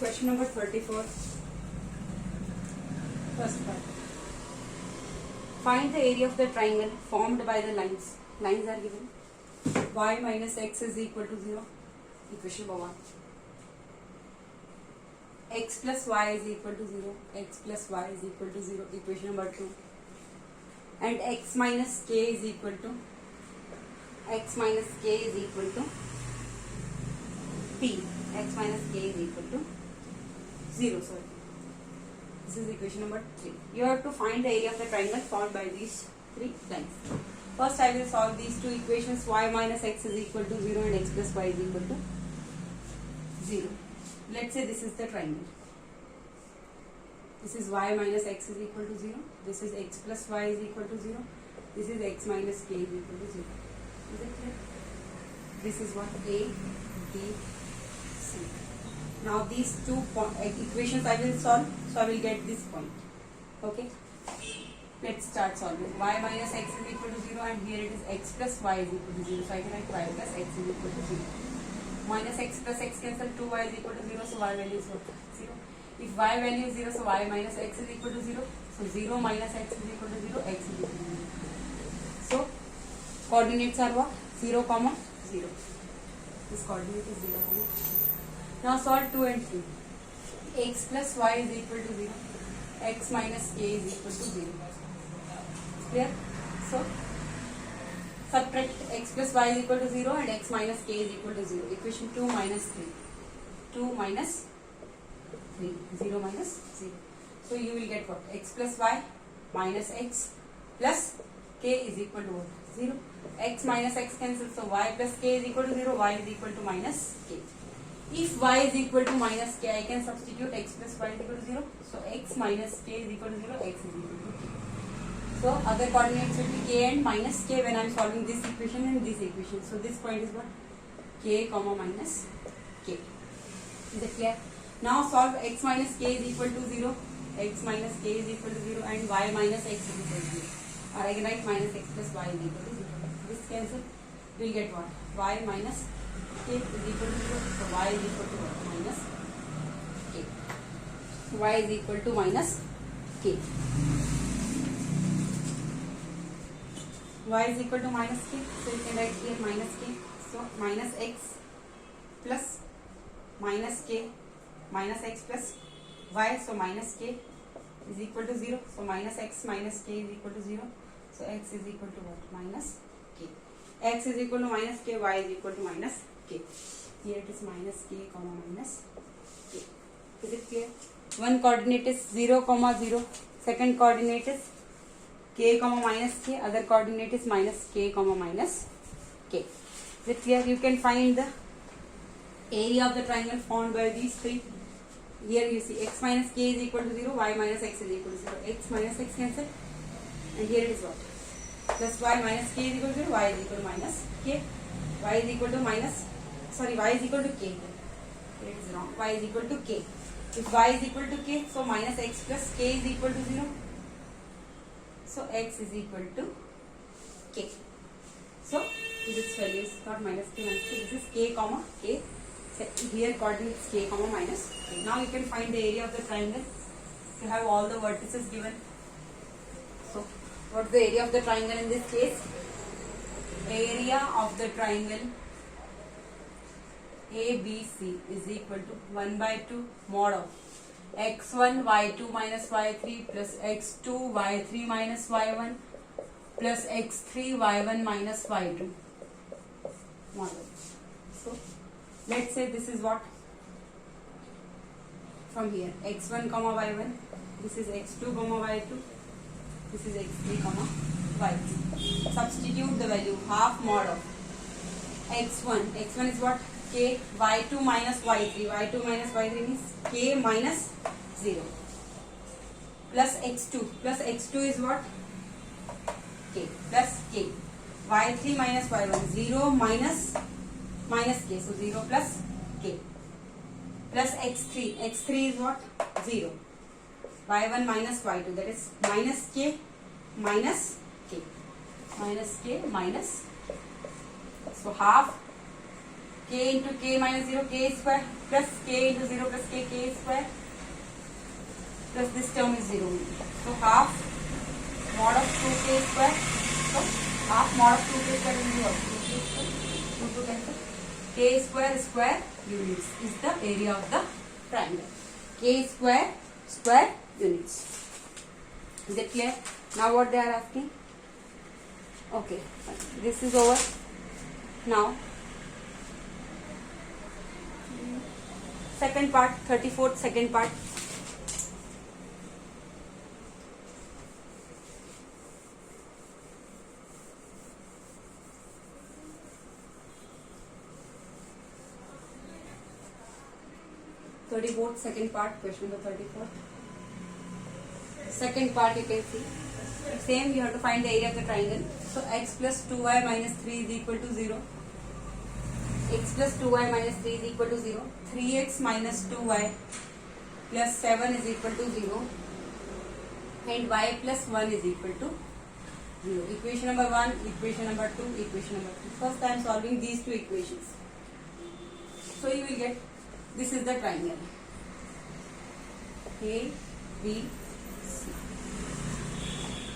Question number 34. First part. Find the area of the triangle formed by the lines. Lines are given. Y minus x is equal to 0. Equation number 1. X plus y is equal to 0. X plus y is equal to 0. Equation number 2. And x minus k is equal to p. X minus k is equal to 0. Sorry. This is equation number 3. You have to find the area of the triangle formed by these three lines. First I will solve these two equations. Y minus x is equal to 0 and x plus y is equal to 0. Let's say this is the triangle. This is y minus x is equal to 0. This is x plus y is equal to 0. This is x minus k is equal to 0. Is it clear? This is what? A, B, C. Now these two equations I will solve. So I will get this point. Okay. Let's start solving. Y minus x is equal to 0 and here it is x plus y is equal to 0. So I can write y plus x is equal to 0. Minus x plus x cancel, 2y is equal to 0. So y value is what? 0. If y value is 0, so y minus x is equal to 0. So 0 minus x is equal to 0, x is equal to 0. So coordinates are what? 0, 0. This coordinate is 0, 0. Now solve 2 and 3. X plus y is equal to 0. X minus k is equal to 0. Clear? So subtract x plus y is equal to 0 and x minus k is equal to 0. Equation 2 minus 3. 2 minus 3. 0 minus 0. So you will get what? X plus y minus x plus k is equal to what? 0. X minus x cancels. So y plus k is equal to 0. Y is equal to minus k. If y is equal to minus k, I can substitute x plus y is equal to 0. So x minus k is equal to 0. X is equal to k. So other coordinates will be k and minus k when I am solving this equation and this equation. So this point is what? K comma minus k. Is it clear? Now solve x minus k is equal to 0. X minus k is equal to 0 and y minus x is equal to 0. Or I can write minus x plus y is equal to 0. This cancel. We will get what? Y minus k is equal to 0. So y is equal to what? Minus k. Y is equal to minus k. Y is equal to minus k. So you can write here minus k. So minus x plus minus k minus x plus y. So minus k is equal to 0. So minus x minus k is equal to 0. So x is equal to what? Minus k. X is equal to minus k. Y is equal to minus k. Here it is minus k comma minus k. Is it clear? One coordinate is 0 comma 0. Second coordinate is k comma minus k. Other coordinate is minus k comma minus k. Is it clear? You can find the area of the triangle formed by these three. Here you see x minus k is equal to 0. Y minus x is equal to 0. X minus x cancel. And here it is what? Plus y minus k is equal to 0. Y is equal to minus k. Y is equal to minus. Sorry, y is equal to k. Here it is wrong. Y is equal to k. If y is equal to k, so minus x plus k is equal to 0. So x is equal to k. So this value is not minus k minus k. This is k comma k. So here coordinates k comma minus k. Now you can find the area of the triangle. You have all the vertices given. So what is the area of the triangle in this case? Area of the triangle ABC is equal to 1 by 2 mod of x1 y2 minus y3 plus x2 y3 minus y1 plus x3 y1 minus y2 mod of. So let's say this is what? From here x1 comma y1, this is x2 comma y2, this is x3 comma y3. Substitute the value half mod of x1. x1 is what? K y2 minus y3. y2 minus y3 means k minus 0 plus x2. Plus x2 is what? K plus k. y3 minus y1. 0 minus minus k. So 0 plus k. Plus x3. x3 is what? 0. y1 minus y2. That is minus k minus k. Minus k minus. So half k into k minus 0, k square, plus k into 0 plus k square, plus this term is 0. So half mod of 2k square. So half mod of 2k square will be what? 2 cancel. K square square units is the area of the triangle. K square square units. Is it clear? Now what they are asking? Okay, this is over. Now second part, 34th second part. Second part, question number 34. Second part you can see. Same, you have to find the area of the triangle. So x plus 2y minus 3 is equal to 0. X plus 2y minus 3 is equal to 0. 3x minus 2y plus 7 is equal to 0. And y plus 1 is equal to 0. Equation number 1, equation number 2, equation number 3. First I am solving these two equations. So you will get, this is the triangle. A, B, C.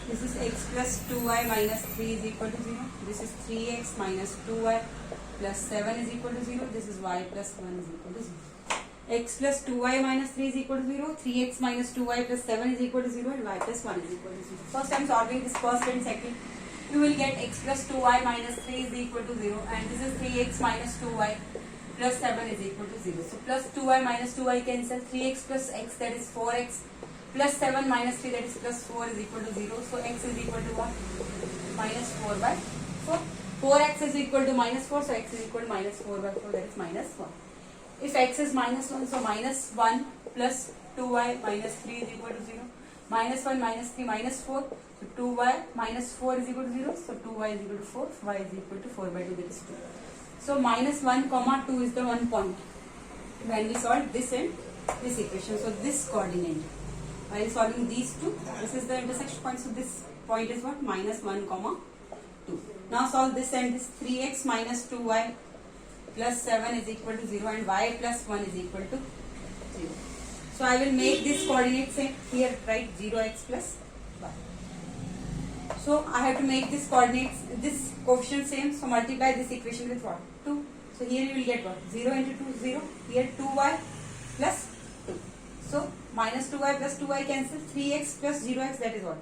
This is x plus 2y minus 3 is equal to 0. This is 3x minus 2y plus 7 is equal to 0. This is y plus 1 is equal to 0. X plus 2y minus 3 is equal to 0. 3x minus 2y plus 7 is equal to 0. And y plus 1 is equal to 0. First I am solving this first and second. You will get x plus 2y minus 3 is equal to 0. And this is 3x minus 2y plus 7 is equal to 0. So plus 2y minus 2y cancel. 3x plus x, that is 4x, plus 7 minus 3, that is plus 4 is equal to 0. So x is equal to what? Minus 4 by 4. 4x is equal to minus 4. So x is equal to minus 4 by 4, that is minus 1. If x is minus 1, so minus 1 plus 2y minus 3 is equal to 0. Minus 1 minus 3 minus 4. So 2y minus 4 is equal to 0. So 2y is equal to 4. Y is equal to 4 by 2, that is 2. So minus 1 comma 2 is the one point when we solve this and this equation. So this coordinate, while solving these two, this is the intersection point. So this point is what? Minus 1 comma 2. Now solve this and this. 3x minus 2y plus 7 is equal to 0 and y plus 1 is equal to 0. So I will make this coordinate same. Here write 0x plus y. So I have to make this coordinates, this coefficient same. So multiply this equation with what? 2. So here you will get what? 0 into 2, 0. Here 2y plus 2. So minus 2y plus 2y cancel. 3x plus 0x, that is what?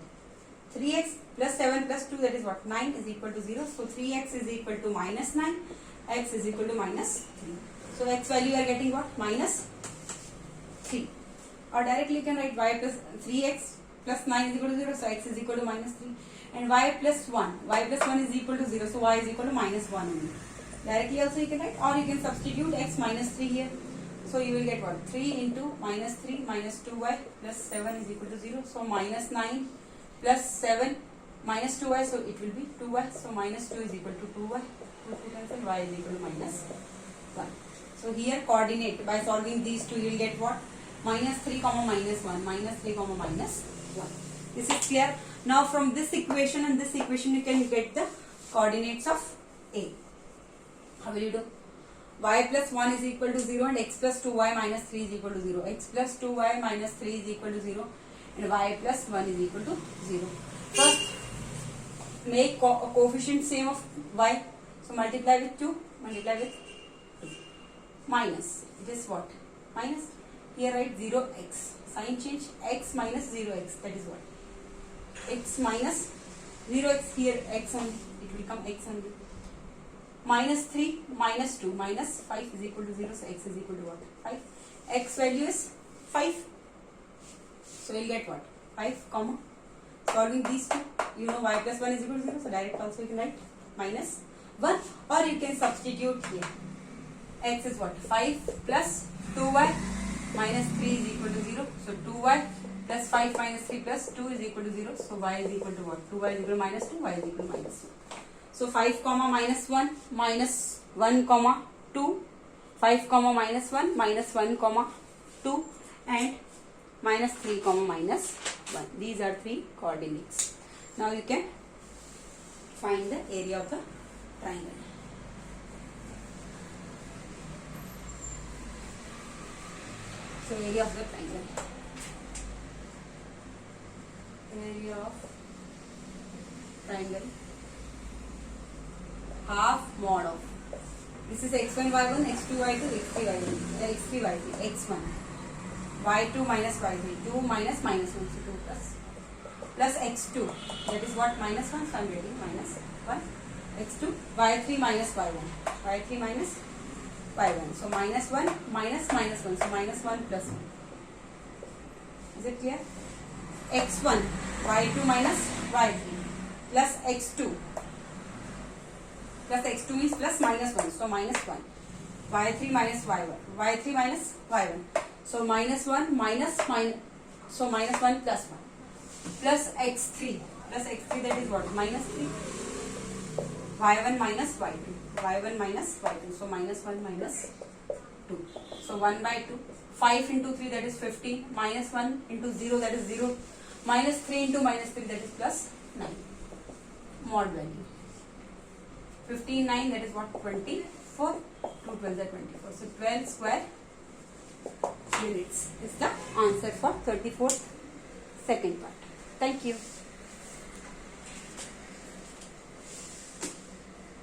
3x plus 7 plus 2, that is what? 9 is equal to 0. So 3x is equal to minus 9. X is equal to minus 3. So x value you are getting what? Minus 3. Or directly you can write y plus 3x plus 9 is equal to 0. So x is equal to minus 3. And y plus 1. Y plus 1 is equal to 0. So y is equal to minus 1 only. Directly also you can write, or you can substitute x minus 3 here. So you will get what? 3 into minus 3 minus 2y plus 7 is equal to 0. So minus 9 plus 7 minus 2y. So it will be 2y. So minus 2 is equal to 2y. 2 cancel, y is equal to minus 1. So here coordinate, by solving these two you will get what? Minus 3 comma minus 1. Minus 3 comma minus 1. This is clear. Now from this equation and this equation you can get the coordinates of A. How will you do? Y plus 1 is equal to 0 and x plus 2y minus 3 is equal to 0. X plus 2y minus 3 is equal to 0 and y plus 1 is equal to 0. First make coefficient same of y. So multiply with 2, multiply with 2. Minus, it is what? Minus, here write 0x. Sign change, x minus 0x, that is what? X minus 0x, here x only, it will become x only. Minus 3, minus 2, minus 5 is equal to 0, so x is equal to what? 5. X value is 5. So we will get what? 5 comma. Solving these two, you know y plus 1 is equal to 0, so direct also you can write minus 1, or you can substitute here. X is what? 5 plus 2y minus 3 is equal to 0. So 2y plus 5 minus 3 plus 2 is equal to 0. So y is equal to what? 2y is equal to minus 2, y is equal to minus 2. So 5 comma minus 1, minus 1 comma 2, 5 comma minus 1, minus 1 comma 2, and minus 3 comma minus 1. These are three coordinates. Now you can find the area of the triangle. So area of the triangle. Area of triangle. Half mod of. This is x1 y1, x2 y2, x3 y1, x3 y3, x1, y2 minus y3, 2 minus minus 1, so 2 plus x2, that is what, minus 1, so I am getting minus 1, x2, y3 minus y1, y3 minus y1, so minus 1 minus minus 1, so minus 1 plus 1. Is it clear? x1, y2 minus y3 plus x2. Plus x2 means plus minus 1, so minus 1, y3 minus y1, y3 minus y1, so minus 1 minus minus, so minus 1 plus 1, plus x3, that is what, minus 3, y1 minus y2, y1 minus y2, so minus 1 minus 2, so 1 by 2, 5 into 3, that is 15, minus 1 into 0, that is 0, minus 3 into minus 3, that is plus 9, mod value. 15, 9, that is what, 24, 2 12 are 24. So 12 square units is the answer for 34th second part. Thank you.